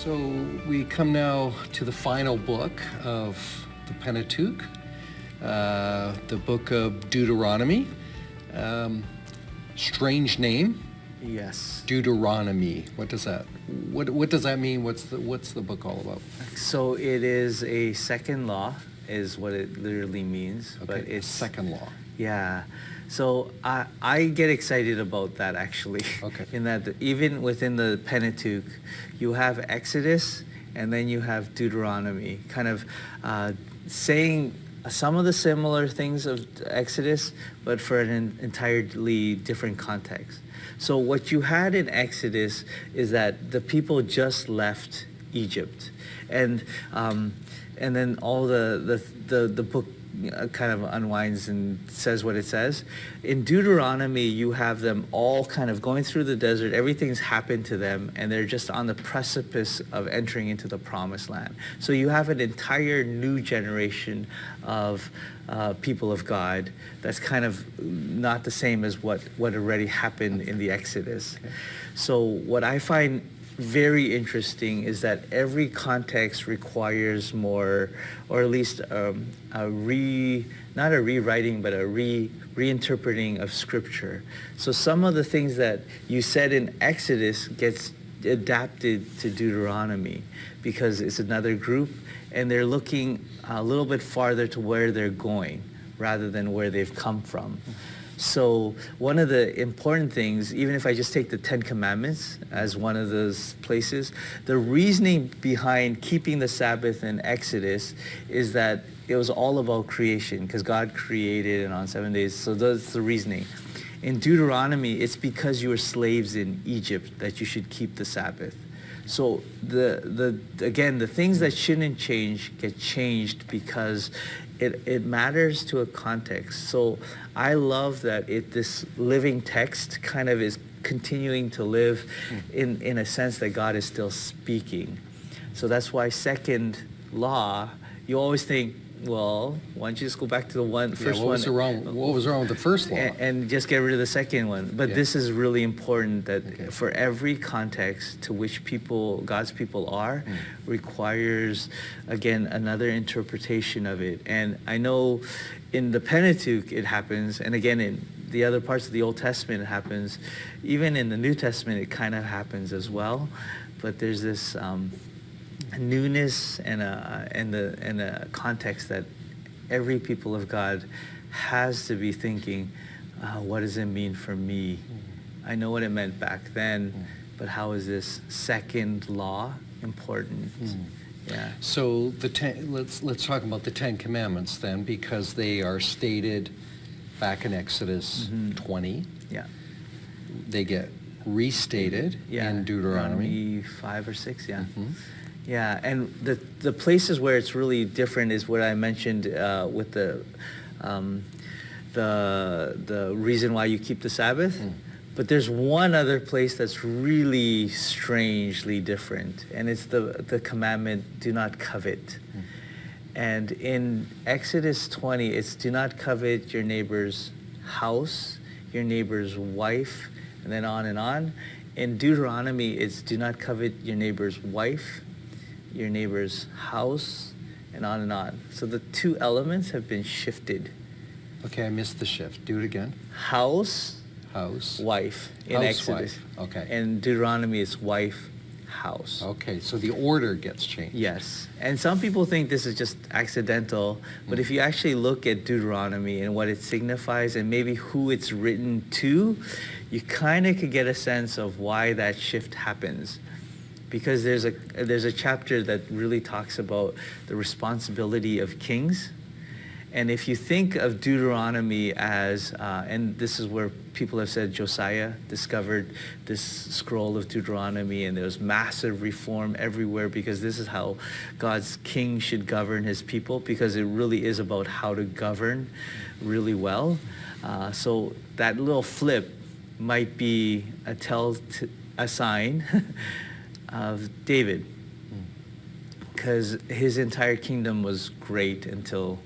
So we come now to the final book of the Pentateuch, the Book of Deuteronomy. Strange name. Yes. Deuteronomy. What does that mean? What's the book all about? So it is a second law, is what it literally means. Okay, but it's second law. Yeah. So I get excited about that actually. Okay. In that even within the Pentateuch, you have Exodus and then you have Deuteronomy, kind of saying some of the similar things of Exodus, but for an entirely different context. So what you had in Exodus is that the people just left Egypt, and then all the book kind of unwinds and says what it says. In Deuteronomy, you have them all kind of going through the desert. Everything's happened to them, and they're just on the precipice of entering into the promised land. So you have an entire new generation of people of God that's kind of not the same as what already happened in the Exodus. Okay. So what I find very interesting is that every context requires more, or at least not a rewriting, but a reinterpreting of Scripture. So some of the things that you said in Exodus gets adapted to Deuteronomy because it's another group and they're looking a little bit farther to where they're going rather than where they've come from. So one of the important things, even if I just take the Ten Commandments as one of those places, the reasoning behind keeping the Sabbath in Exodus is that it was all about creation, because God created it on 7 days. So that's the reasoning. In Deuteronomy, it's because you were slaves in Egypt that you should keep the Sabbath. So again, the things that shouldn't change get changed because it matters to a context. So I love that this living text kind of is continuing to live in a sense that God is still speaking. So that's why second law, you always think, well, why don't you just go back to the first one? What was wrong with the first law? And just get rid of the second one. But this is really important that for every context to which God's people are, requires, again, another interpretation of it. And I know in the Pentateuch it happens, and again in the other parts of the Old Testament it happens. Even in the New Testament it kind of happens as well. But there's this newness and a context that every people of God has to be thinking, what does it mean for me? I know what it meant back then, but how is this second law important? Yeah. So let's talk about the Ten Commandments then, because they are stated back in Exodus 20. Yeah. They get restated in Deuteronomy 5 or 6. Yeah. Yeah, and the places where it's really different is what I mentioned with the reason why you keep the Sabbath. But there's one other place that's really strangely different, and it's the commandment, do not covet. And in Exodus 20, it's do not covet your neighbor's house, your neighbor's wife, and then on and on. In Deuteronomy, it's do not covet your neighbor's wife, your neighbor's house, and on and on. So the two elements have been shifted. Okay, I missed the shift. Do it again. House, wife in Exodus. Okay. And Deuteronomy is wife, house. Okay, so the order gets changed. Yes. And some people think this is just accidental, but if you actually look at Deuteronomy and what it signifies and maybe who it's written to, you kind of could get a sense of why that shift happens. Because there's a chapter that really talks about the responsibility of kings. And if you think of Deuteronomy as, and this is where people have said Josiah discovered this scroll of Deuteronomy, and there was massive reform everywhere because this is how God's king should govern his people, because it really is about how to govern really well. So that little flip might be a sign of David, because his entire kingdom was great until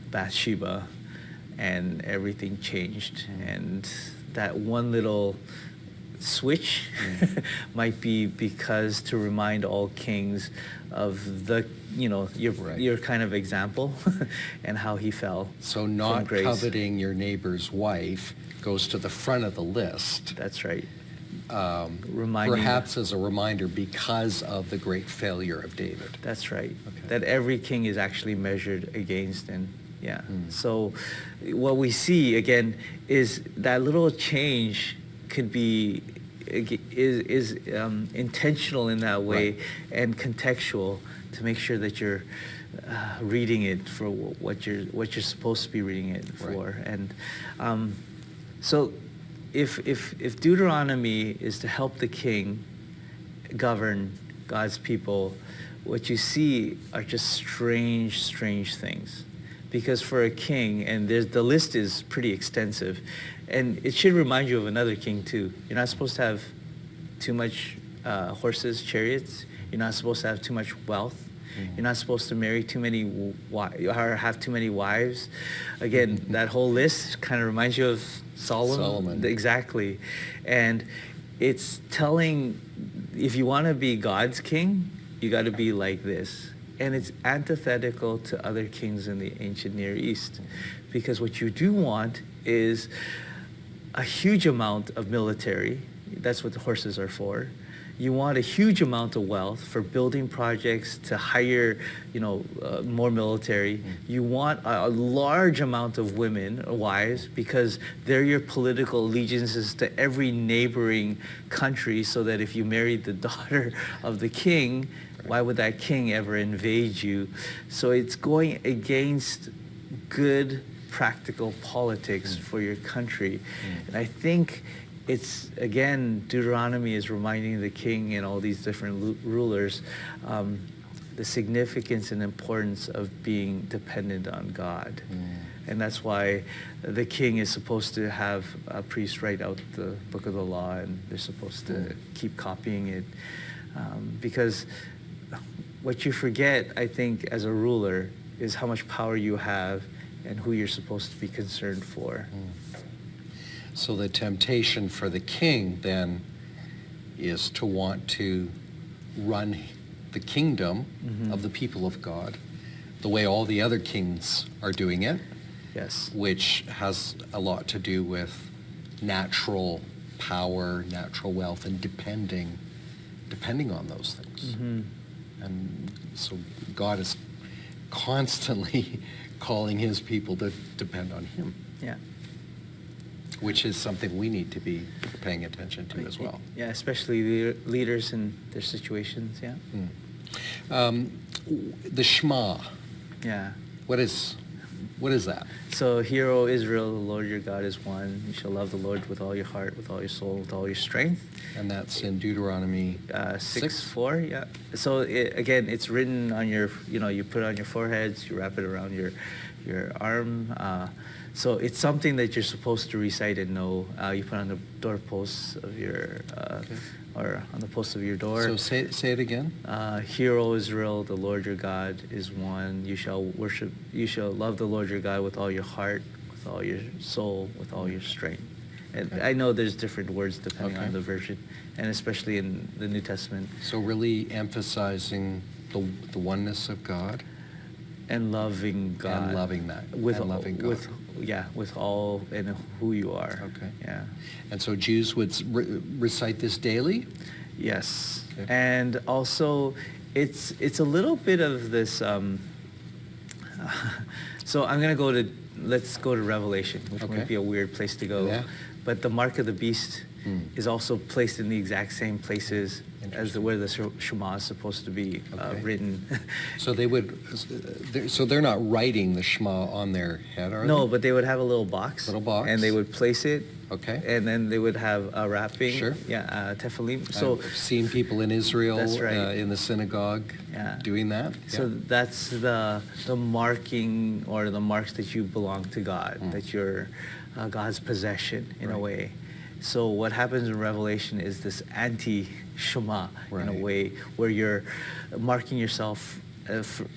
Bathsheba, and everything changed. And that one little switch might be because to remind all kings of the, your kind of example and how he fell. So from not grace. coveting your neighbor's wife goes to the front of the list. That's right. Reminding, Perhaps as a reminder because of the great failure of David. That's right. Okay. That every king is actually measured against, and So what we see again is that little change could be is intentional in that way, Right. and contextual to make sure that you're reading it for what you're supposed to be reading it for. Right. And so if Deuteronomy is to help the king govern God's people, what you see are just strange things. Because for a king, and the list is pretty extensive, and it should remind you of another king too. You're not supposed to have too much horses, chariots. You're not supposed to have too much wealth. Mm-hmm. You're not supposed to marry too many or have too many wives. Again, that whole list kind of reminds you of Solomon. Exactly. And it's telling, if you want to be God's king, you got to be like this. And it's antithetical to other kings in the ancient Near East. Because what you do want is a huge amount of military. That's what the horses are for. You want a huge amount of wealth for building projects to hire, more military. You want a large amount of women, wives, because they're your political allegiances to every neighboring country, so that if you married the daughter of the king, why would that king ever invade you? So it's going against good, practical politics for your country. And I think it's, again, Deuteronomy is reminding the king and all these different rulers the significance and importance of being dependent on God. And that's why the king is supposed to have a priest write out the book of the law, and they're supposed to keep copying it. Because what you forget, I think, as a ruler, is how much power you have and who you're supposed to be concerned for. So the temptation for the king then is to want to run the kingdom of the people of God the way all the other kings are doing it. Yes. Which has a lot to do with natural power, natural wealth, and depending on those things. And so God is constantly calling his people to depend on him. Yeah. Which is something we need to be paying attention to as well. Yeah, especially the leaders in their situations, The Shema, Yeah. what is that? So, hear, O Israel, the Lord your God is one. You shall love the Lord with all your heart, with all your soul, with all your strength. And that's in Deuteronomy 6:4, yeah. So, again, it's written on your, you put it on your foreheads, you wrap it around your arm. So it's something that you're supposed to recite and know. You put on the doorposts of your, or on the posts of your door. So say it again. Hear, O Israel, the Lord your God is one. You shall love the Lord your God with all your heart, with all your soul, with all your strength. And I know there's different words depending on the version, and especially in the New Testament. So really emphasizing the oneness of God. And loving God. And loving that. With loving God. With all and who you are. Okay. Yeah. And so Jews would recite this daily? Yes. Okay. And also, it's a little bit of this. So let's go to Revelation, which might be a weird place to go. Yeah. But the mark of the beast is also placed in the exact same places as where the Shema is supposed to be written. So they're not writing the Shema on their head, are they? No, but they would have a little box. And they would place it. Okay. And then they would have a wrapping. Sure. Yeah, tefillin. So I've seen people in Israel That's right. in the synagogue doing that. So that's the marking or the marks that you belong to God, that you're God's possession in a way. So what happens in Revelation is this anti-Shema in a way, where you're marking yourself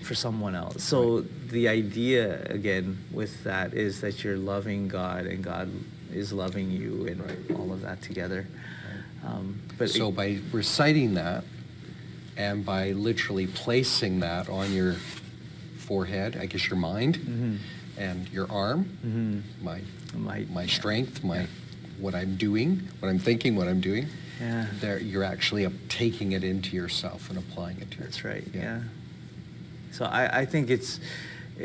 for someone else. So the idea, again, with that is that you're loving God and God is loving you, and all of that together. But So by reciting that and by literally placing that on your forehead, I guess your mind, Mhm. and your arm, Mhm. my strength, yeah. what I'm doing, what I'm thinking, what I'm doing, Yeah. there you're actually taking it into yourself and applying it to That's right. Yeah. Yeah. So I think it's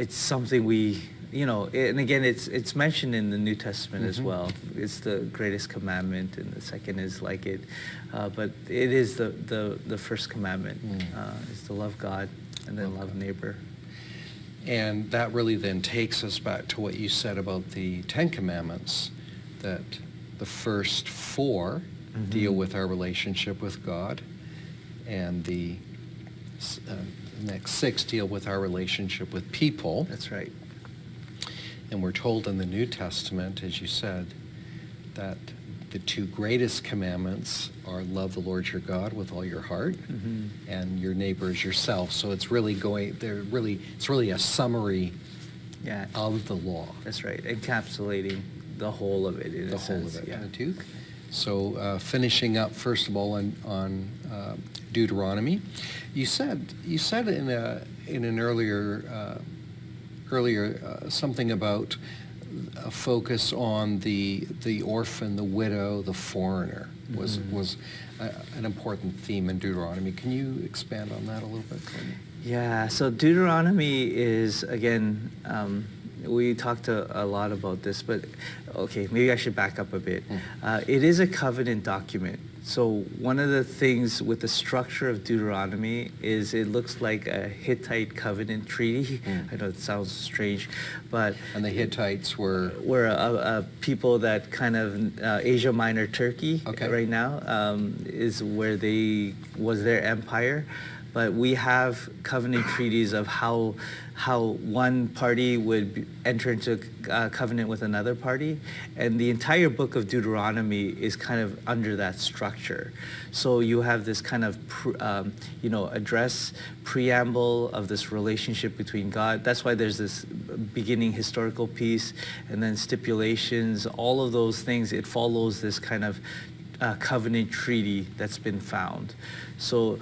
something we, and again, it's mentioned in the New Testament as Mhm. well. It's the greatest commandment, and the second is like it. But it is the first commandment is to love God and then love neighbor. And that really then takes us back to what you said about the Ten Commandments, that the first four deal with our relationship with God, and the next six deal with our relationship with people. That's right. And we're told in the New Testament, as you said, that the two greatest commandments are love the Lord your God with all your heart and your neighbor as yourself. So it's really it's really a summary Yeah. of the law. That's right. Encapsulating the whole of it in The a whole sense. of it, Yeah. Pentateuch. So finishing up, first of all, on Deuteronomy, you said in an earlier something about a focus on the orphan, the widow, the foreigner was an important theme in Deuteronomy. Can you expand on that a little bit? Yeah, so Deuteronomy is, again, we talked a lot about this, but okay, maybe I should back up a bit. It is a covenant document. So one of the things with the structure of Deuteronomy is it looks like a Hittite covenant treaty. I know it sounds strange, but... And the Hittites were a people that kind of Asia Minor Turkey right now is where was their empire. But we have covenant treaties of how one party would enter into a covenant with another party, and the entire book of Deuteronomy is kind of under that structure. So you have this kind of address preamble of this relationship between God. That's why there's this beginning historical piece, and then stipulations. All of those things, it follows this kind of covenant treaty that's been found. So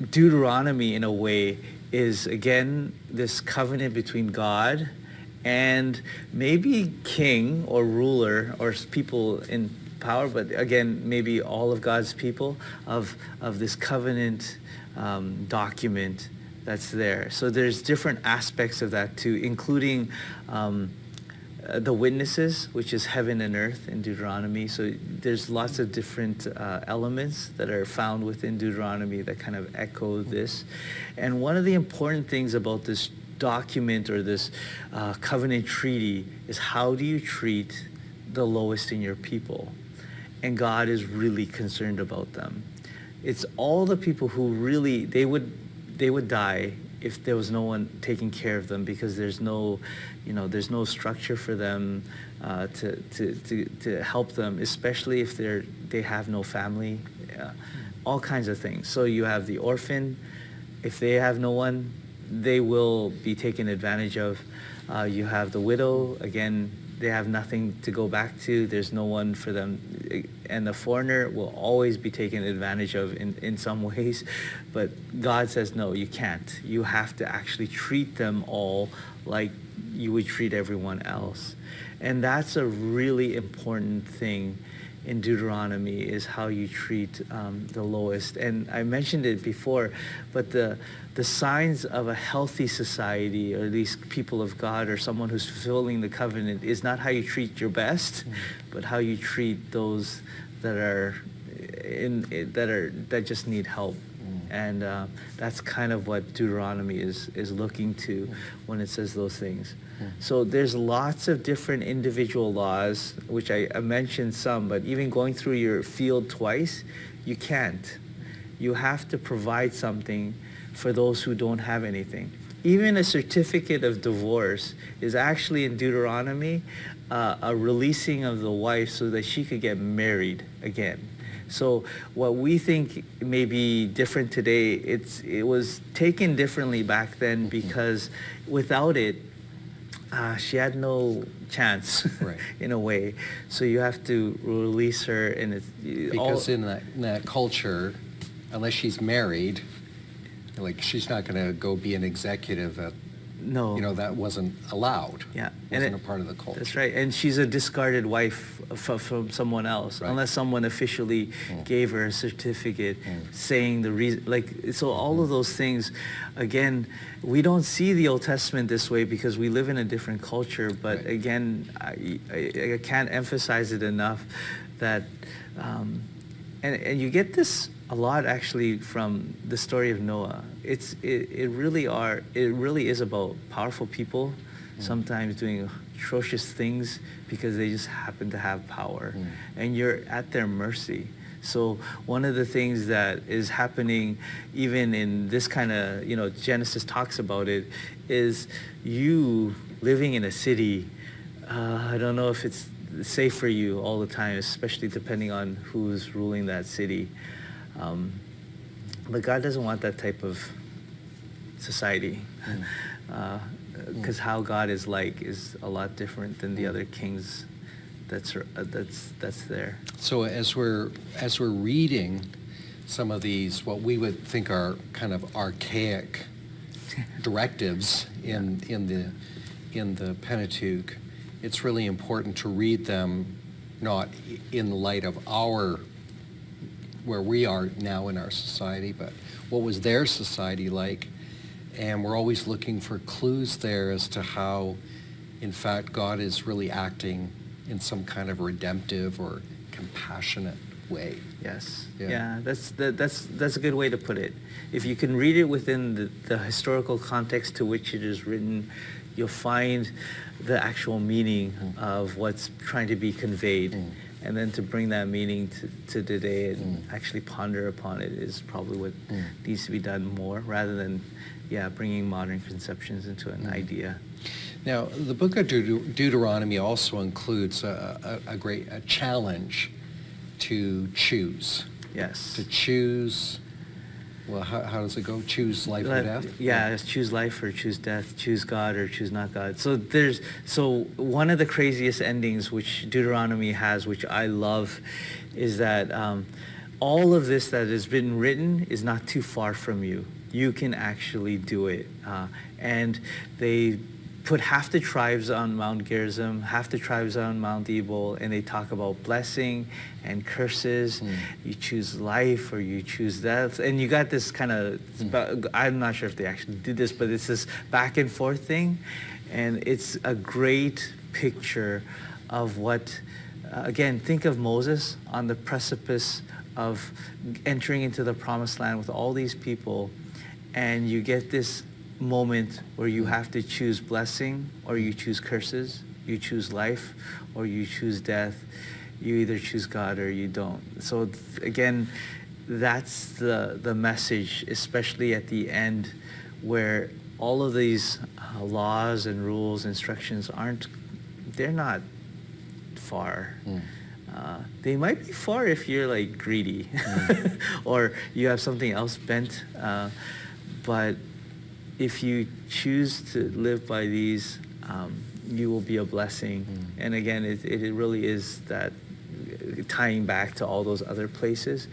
Deuteronomy, in a way, is again this covenant between God and maybe king or ruler or people in power, but again, maybe all of God's people of this covenant document that's there. So there's different aspects of that too, including the witnesses, which is heaven and earth in Deuteronomy. So there's lots of different elements that are found within Deuteronomy that kind of echo this. And one of the important things about this document or this covenant treaty is how do you treat the lowest in your people? And God is really concerned about them. It's all the people who really, they would die if there was no one taking care of them, because there's no structure for them to help them, especially if they have no family, all kinds of things. So you have the orphan. If they have no one, they will be taken advantage of. You have the widow. Again, they have nothing to go back to. There's no one for them. And the foreigner will always be taken advantage of in some ways. But God says, no, you can't. You have to actually treat them all like you would treat everyone else. And that's a really important thing in Deuteronomy, is how you treat the lowest. And I mentioned it before, but the signs of a healthy society, or at least people of God, or someone who's fulfilling the covenant, is not how you treat your best, but how you treat those that that just need help. And that's kind of what Deuteronomy is looking to when it says those things. So there's lots of different individual laws, which I mentioned some, but even going through your field twice, you can't. You have to provide something for those who don't have anything. Even a certificate of divorce is actually in Deuteronomy a releasing of the wife so that she could get married again. So what we think may be different today, it was taken differently back then, because without it, she had no chance, Right. in a way. So you have to release her, and it's Because in that culture, unless she's married, like she's not going to go be an executive at, no, that wasn't allowed. yeah, Wasn't a part of the culture. That's right, and she's a discarded wife from someone else, Right. unless someone officially gave her a certificate saying the reason. Like, so all of those things, again, we don't see the Old Testament this way because we live in a different culture. But Right. again, I can't emphasize it enough that, and you get this a lot actually from the story of Noah. It really is about powerful people sometimes doing atrocious things because they just happen to have power, and you're at their mercy. So one of the things that is happening even in this kind of, Genesis talks about it, is you living in a city. I don't know if it's safe for you all the time, especially depending on who's ruling that city. But God doesn't want that type of society, because how God is a lot different than the other kings that's there. So as we're reading some of these, what we would think are kind of archaic directives in the Pentateuch, it's really important to read them not in the light of where we are now in our society, but what was their society like? And we're always looking for clues there as to how, in fact, God is really acting in some kind of redemptive or compassionate way. Yes. Yeah. Yeah, that's a good way to put it. If you can read it within the historical context to which it is written, you'll find the actual meaning of what's trying to be conveyed. And then to bring that meaning to today and actually ponder upon it is probably what needs to be done more, rather than, bringing modern conceptions into an idea. Now, the book of Deuteronomy also includes a great challenge to choose. Yes. To choose, well, how does it go? Choose life or death? Yeah, it's choose life or choose death, choose God or choose not God. So one of the craziest endings which Deuteronomy has, which I love, is that all of this that has been written is not too far from you. You can actually do it. And they put half the tribes on Mount Gerizim, half the tribes on Mount Ebal, and they talk about blessing and curses. You choose life or you choose death. And you got this kind of, I'm not sure if they actually did this, but it's this back and forth thing. And it's a great picture of what, again, think of Moses on the precipice of entering into the promised land with all these people, and you get this moment where you have to choose blessing or you choose curses, you choose life or you choose death. You either choose God or you don't. So again, that's the message, especially at the end, where all of these laws and rules, instructions they're not far. They might be far if you're like greedy or you have something else bent, but if you choose to live by these, you will be a blessing. And again, it really is that tying back to all those other places.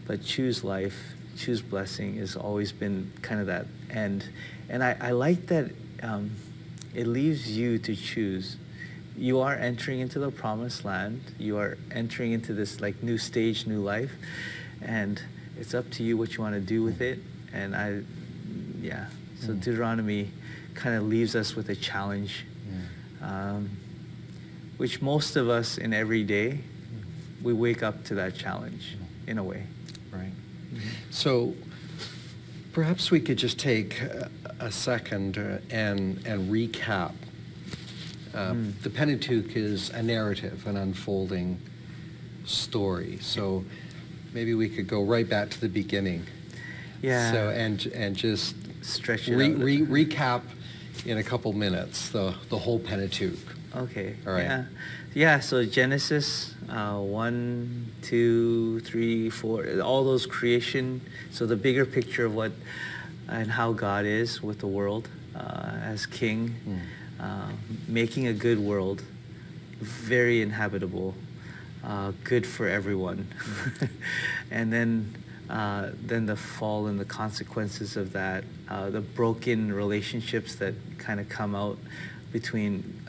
But choose life, choose blessing has always been kind of that end. And I like that it leaves you to choose. You are entering into the promised land. You are entering into this like new stage, new life. And it's up to you what you want to do with it. And so Deuteronomy kind of leaves us with a challenge, which most of us in every day, we wake up to that challenge in a way. Right. So perhaps we could just take a second and recap. The Pentateuch is a narrative, an unfolding story. So maybe we could go right back to the beginning. Yeah. So and just stretch it out. recap in a couple minutes the whole Pentateuch. Okay. All right. Yeah. So Genesis 1, 2, 3, 4, all those creation. So the bigger picture of what and how God is with the world as King. making a good world, very inhabitable, good for everyone. And then the fall and the consequences of that, the broken relationships that kind of come out between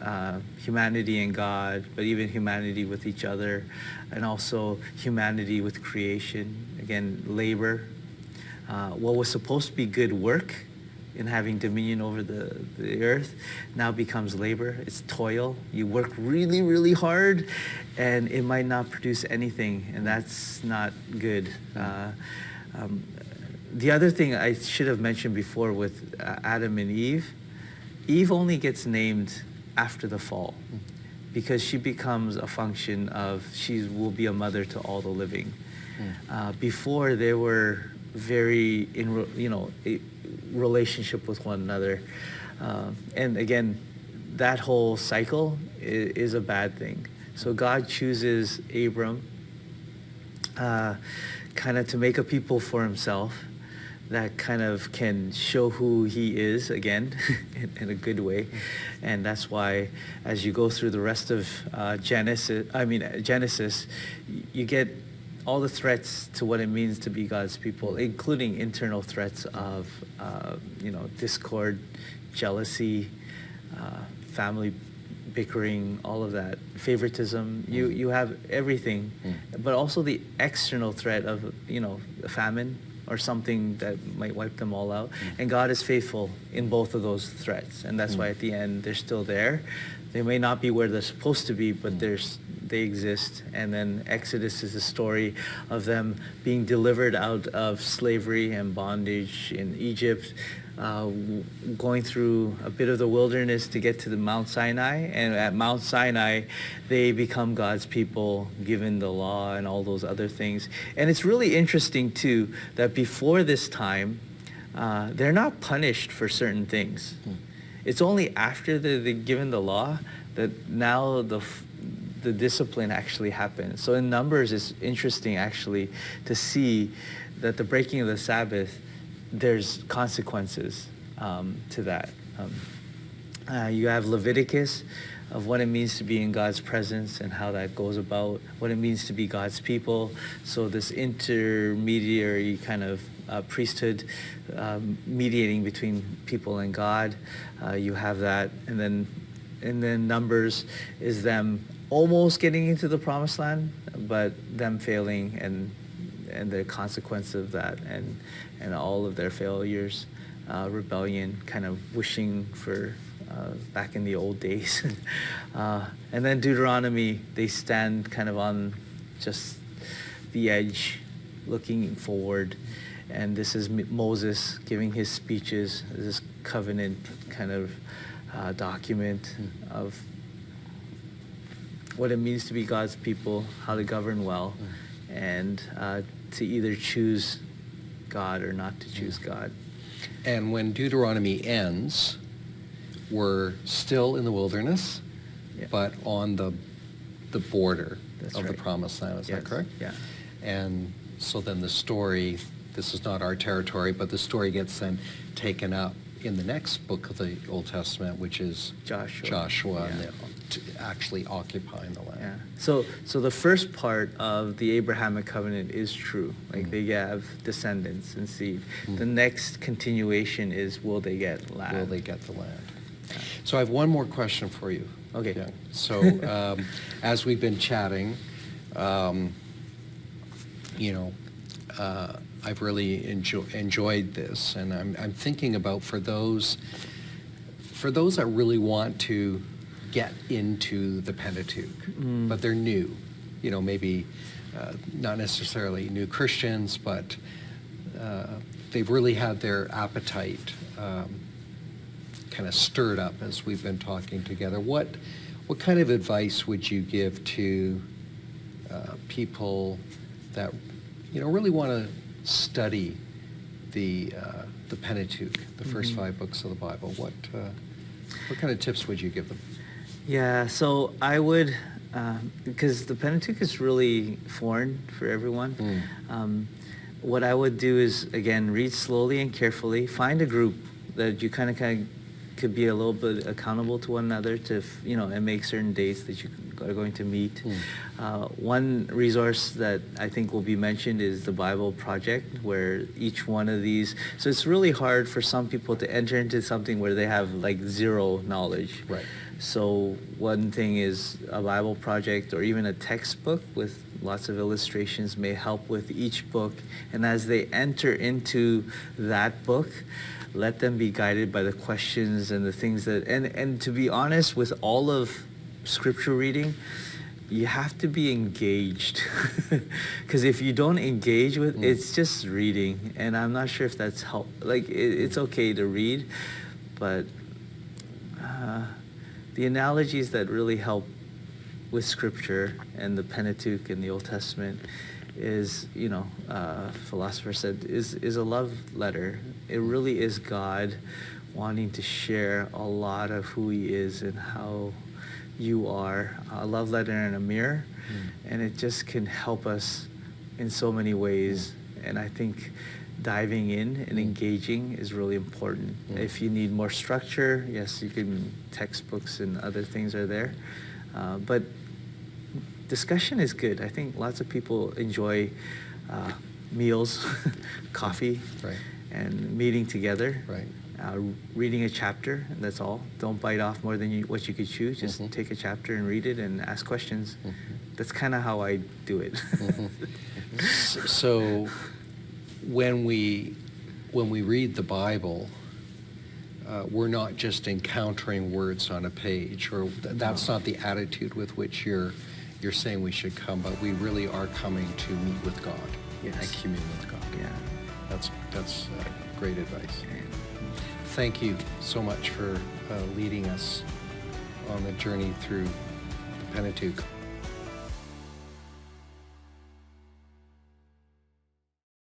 humanity and God, but even humanity with each other, and also humanity with creation. Again, labor. What was supposed to be good work in having dominion over the earth now becomes labor. It's toil. You work really, really hard, and it might not produce anything, and that's not good. The other thing I should have mentioned before with Adam and Eve only gets named after the fall, because she becomes a function of, she will be a mother to all the living. Before, they were very a relationship with one another, and again, that whole cycle is a bad thing. So God chooses Abram kind of to make a people for himself that kind of can show who he is again in a good way. And that's why as you go through the rest of Genesis, you get all the threats to what it means to be God's people, including internal threats of discord, jealousy, family bickering, all of that, favoritism. You have everything, but also the external threat of a famine or something that might wipe them all out. And God is faithful in both of those threats, and that's why at the end they're still there. They may not be where they're supposed to be, but they exist. And then Exodus is a story of them being delivered out of slavery and bondage in Egypt, going through a bit of the wilderness to get to the Mount Sinai. And at Mount Sinai, they become God's people, given the law and all those other things. And it's really interesting, too, that before this time, they're not punished for certain things. It's only after they're given the law that now the discipline actually happens. So in Numbers, it's interesting, actually, to see that the breaking of the Sabbath, there's consequences to that. You have Leviticus of what it means to be in God's presence and how that goes about, what it means to be God's people. So this intermediary kind of priesthood mediating between people and God, you have that. And then Numbers is them almost getting into the promised land, but them failing and the consequence of that, and all of their failures, rebellion, kind of wishing for back in the old days. And then Deuteronomy, they stand kind of on just the edge, looking forward. And this is Moses giving his speeches, this covenant kind of document of what it means to be God's people, how to govern well, and to either choose God or not to choose God. And when Deuteronomy ends, we're still in the wilderness, but on the border of the promised land. Is that correct? Yeah. And so then the story, this is not our territory, but the story gets then taken up in the next book of the Old Testament, which is Joshua and actually occupying the land. Yeah. So the first part of the Abrahamic covenant is true. Like they have descendants and seed. The next continuation is, will they get land? Will they get the land? Yeah. So I have one more question for you. Okay. Yeah. So as we've been chatting, I've really enjoyed this, and I'm thinking about for those that really want to get into the Pentateuch, but they're new, maybe not necessarily new Christians, but they've really had their appetite kind of stirred up as we've been talking together. What kind of advice would you give to people that really want to study the Pentateuch, the first 5 books of the Bible? What kind of tips would you give them? Yeah, so I would, because the Pentateuch is really foreign for everyone. What I would do is, again, read slowly and carefully. Find a group that you kind of could be a little bit accountable to one another to, and make certain dates that you are going to meet. One resource that I think will be mentioned is the Bible Project, where each one of these, so it's really hard for some people to enter into something where they have like zero knowledge. Right. So one thing is a Bible project or even a textbook with lots of illustrations may help with each book. And as they enter into that book, let them be guided by the questions and the things that, and to be honest, with all of scripture reading, you have to be engaged. Because if you don't engage with, it's just reading. And I'm not sure if that's help. Like, it's okay to read, but the analogies that really help with scripture and the Pentateuch and the Old Testament is, philosopher said, is a love letter. It really is God wanting to share a lot of who he is and how you are. A love letter and a mirror. And it just can help us in so many ways. And I think diving in and engaging is really important. If you need more structure, yes, you can, textbooks and other things are there. But discussion is good. I think lots of people enjoy meals, coffee, Right. and meeting together. Right. Reading a chapter, and that's all. Don't bite off more than what you could chew. Just take a chapter and read it and ask questions. That's kind of how I do it. So when we read the Bible, we're not just encountering words on a page, or that's not the attitude with which you're saying we should come, but we really are coming to meet with God and commune with God. Yeah. That's great advice. Thank you so much for leading us on the journey through the Pentateuch.